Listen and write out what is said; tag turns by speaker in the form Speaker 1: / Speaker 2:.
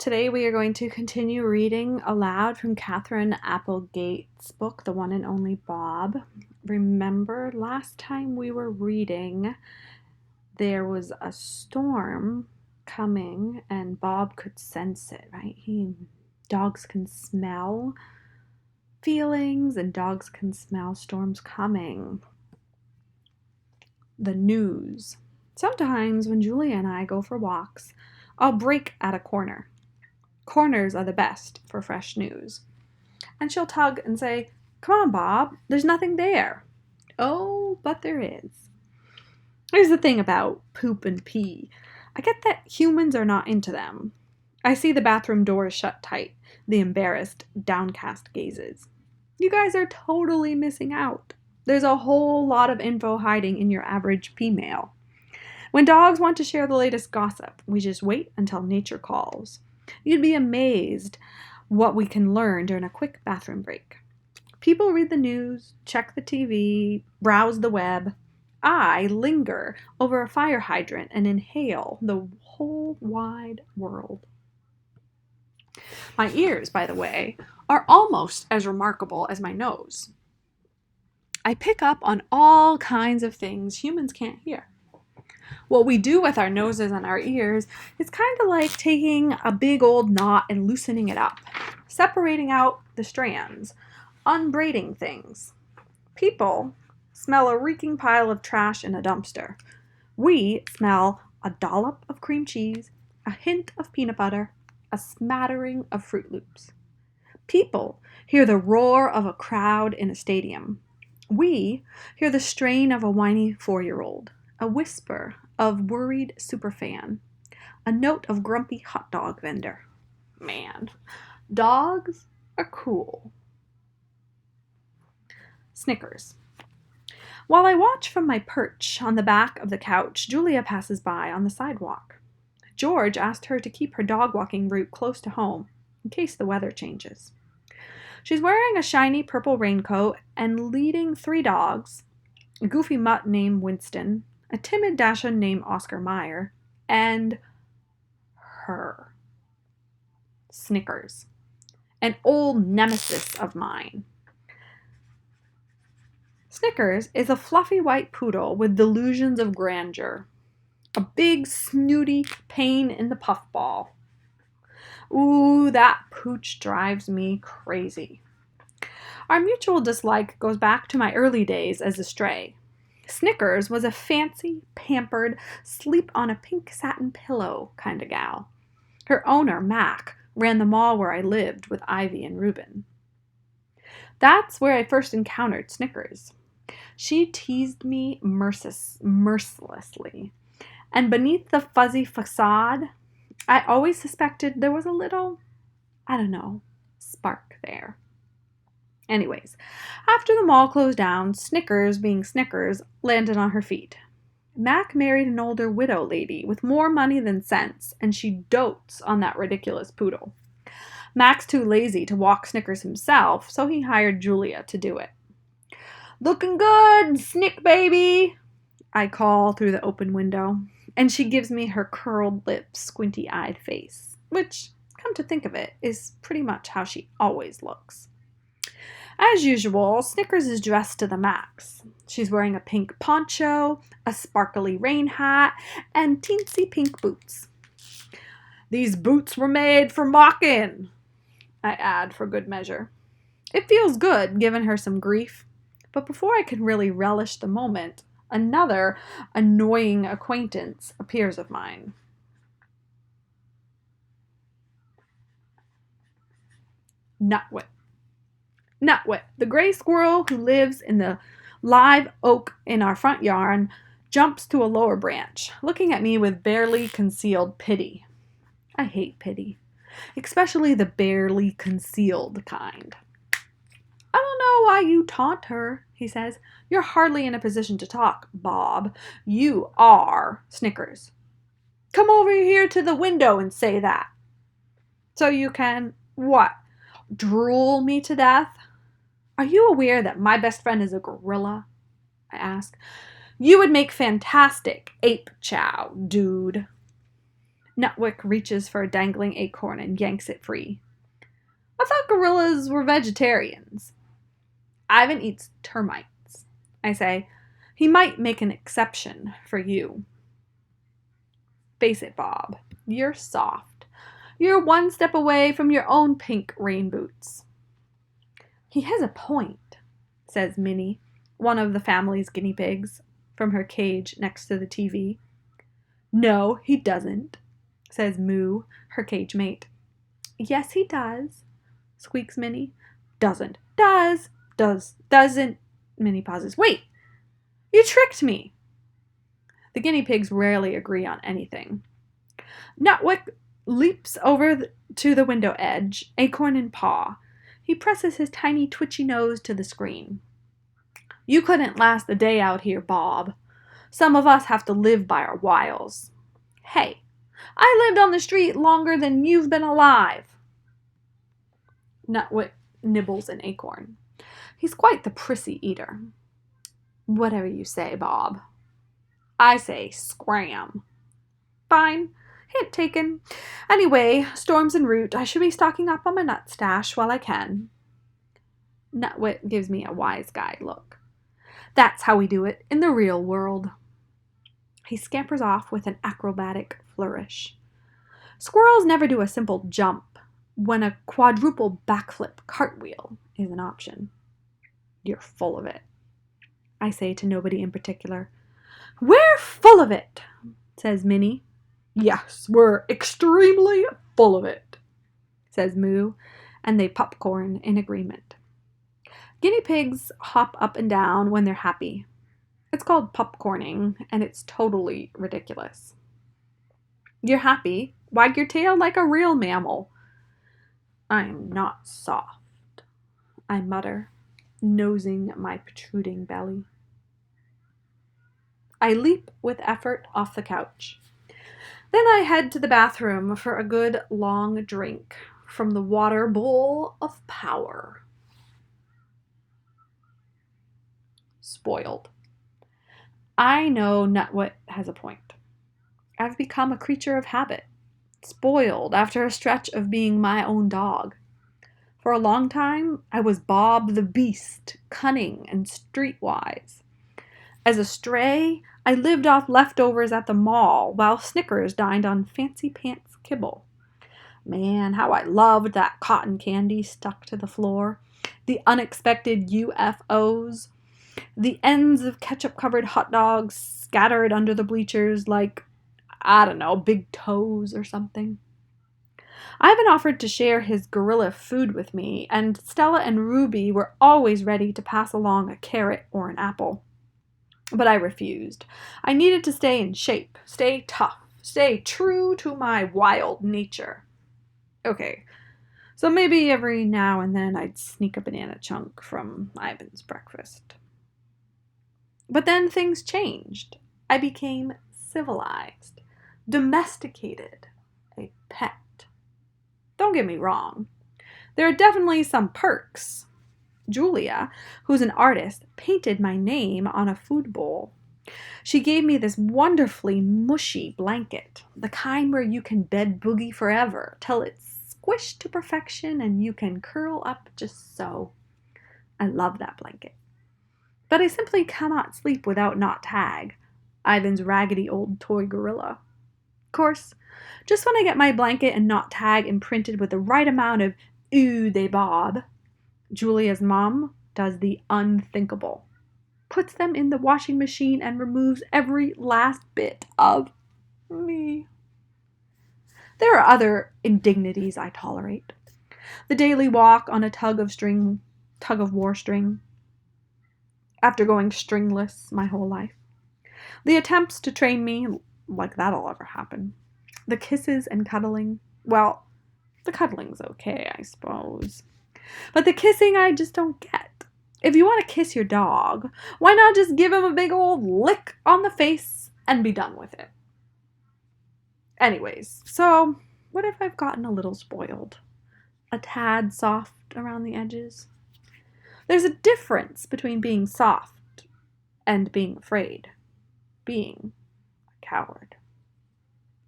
Speaker 1: Today we are going to continue reading aloud from Katherine Applegate's book, The One and Only Bob. Remember, last time we were reading, there was a storm coming and Bob could sense it, right? Dogs can smell feelings and dogs can smell storms coming. The news. Sometimes when Julia and I go for walks, I'll break at a corner. Corners are the best for fresh news. And she'll tug and say, "Come on, Bob, there's nothing there." Oh, but there is. Here's the thing about poop and pee. I get that humans are not into them. I see the bathroom doors shut tight, the embarrassed, downcast gazes. You guys are totally missing out. There's a whole lot of info hiding in your average pee mail. When dogs want to share the latest gossip, we just wait until nature calls. You'd be amazed what we can learn during a quick bathroom break. People read the news, check the TV, browse the web. I linger over a fire hydrant and inhale the whole wide world. My ears, by the way, are almost as remarkable as my nose. I pick up on all kinds of things humans can't hear. What we do with our noses and our ears is kind of like taking a big old knot and loosening it up, separating out the strands, unbraiding things. People smell a reeking pile of trash in a dumpster. We smell a dollop of cream cheese, a hint of peanut butter, a smattering of Fruit Loops. People hear the roar of a crowd in a stadium. We hear the strain of a whiny 4-year-old, a whisper of worried superfan, a note of grumpy hot dog vendor. Man, dogs are cool. Snickers. While I watch from my perch on the back of the couch, Julia passes by on the sidewalk. George asked her to keep her dog walking route close to home in case the weather changes. She's wearing a shiny purple raincoat and leading 3 dogs, a goofy mutt named Winston, a timid Dachshund named Oscar Mayer, and her. Snickers, an old nemesis of mine. Snickers is a fluffy white poodle with delusions of grandeur, a big snooty pain in the puffball. Ooh, that pooch drives me crazy. Our mutual dislike goes back to my early days as a stray. Snickers was a fancy, pampered, sleep on a pink satin pillow kind of gal. Her owner, Mac, ran the mall where I lived with Ivy and Reuben. That's where I first encountered Snickers. She teased me mercilessly, and beneath the fuzzy facade, I always suspected there was a little, spark there. Anyways, after the mall closed down, Snickers, being Snickers, landed on her feet. Mac married an older widow lady with more money than sense, and she dotes on that ridiculous poodle. Mac's too lazy to walk Snickers himself, so he hired Julia to do it. "Looking good, Snick baby," I call through the open window, and she gives me her curled lips, squinty-eyed face, which, come to think of it, is pretty much how she always looks. As usual, Snickers is dressed to the max. She's wearing a pink poncho, a sparkly rain hat, and teensy pink boots. "These boots were made for walking," I add for good measure. It feels good giving her some grief, but before I can really relish the moment, another annoying acquaintance appears of mine. Nutwit. Nutwit, the gray squirrel who lives in the live oak in our front yard, jumps to a lower branch, looking at me with barely concealed pity. I hate pity, especially the barely concealed kind. "I don't know why you taunt her," he says. "You're hardly in a position to talk, Bob. You are Snickers. Come over here to the window and say that. So you can, what, drool me to death? Are you aware that my best friend is a gorilla?" I ask. "You would make fantastic ape chow, dude." Nutwick reaches for a dangling acorn and yanks it free. I thought gorillas were vegetarians. Ivan eats termites. I say, he might make an exception for you. Face it, Bob. You're soft. You're one step away from your own pink rain boots. He has a point, says Minnie, one of the family's guinea pigs, from her cage next to the TV. No, he doesn't, says Moo, her cage mate. Yes, he does, squeaks Minnie. Doesn't. Doesn't. Minnie pauses. Wait, you tricked me. The guinea pigs rarely agree on anything. Nutwick leaps over to the window edge, acorn in paw. He presses his tiny twitchy nose to the screen. You couldn't last the day out here, Bob. Some of us have to live by our wiles. Hey, I lived on the street longer than you've been alive. Nutwick nibbles an acorn. He's quite the prissy eater. Whatever you say, Bob. I say scram. Fine. Hint taken. Anyway, storm's en route. I should be stocking up on my nut stash while I can. Nutwick gives me a wise guy look. That's how we do it in the real world. He scampers off with an acrobatic flourish. Squirrels never do a simple jump when a quadruple backflip cartwheel is an option. You're full of it, I say to nobody in particular. We're full of it, says Minnie. Yes, we're extremely full of it, says Moo, and they popcorn in agreement. Guinea pigs hop up and down when they're happy. It's called popcorning, and it's totally ridiculous. You're happy? Wag your tail like a real mammal. I'm not soft, I mutter, nosing my protruding belly. I leap with effort off the couch. Then I head to the bathroom for a good long drink from the water bowl of power. Spoiled. I know Nutwit has a point. I've become a creature of habit, spoiled after a stretch of being my own dog. For a long time, I was Bob the Beast, cunning and streetwise. As a stray, I lived off leftovers at the mall while Snickers dined on fancy pants kibble. Man, how I loved that cotton candy stuck to the floor, the unexpected UFOs, the ends of ketchup-covered hot dogs scattered under the bleachers like, I don't know, big toes or something. Ivan offered to share his gorilla food with me, and Stella and Ruby were always ready to pass along a carrot or an apple. But I refused. I needed to stay in shape, stay tough, stay true to my wild nature. Okay, so maybe every now and then I'd sneak a banana chunk from Ivan's breakfast. But then things changed. I became civilized, domesticated, a pet. Don't get me wrong. There are definitely some perks. Julia, who's an artist, painted my name on a food bowl. She gave me this wonderfully mushy blanket, the kind where you can bed boogie forever till it's squished to perfection and you can curl up just so. I love that blanket. But I simply cannot sleep without Not Tag, Ivan's raggedy old toy gorilla. Of course, just when I get my blanket and Not Tag imprinted with the right amount of ooh they bob, Julia's mom does the unthinkable, puts them in the washing machine and removes every last bit of me. There are other indignities I tolerate. The daily walk on a tug of war string, after going stringless my whole life. The attempts to train me, like that'll ever happen. The kisses and cuddling, well, the cuddling's okay, I suppose. But the kissing I just don't get. If you want to kiss your dog, why not just give him a big old lick on the face and be done with it? Anyways, so what if I've gotten a little spoiled? A tad soft around the edges? There's a difference between being soft and being afraid. Being a coward.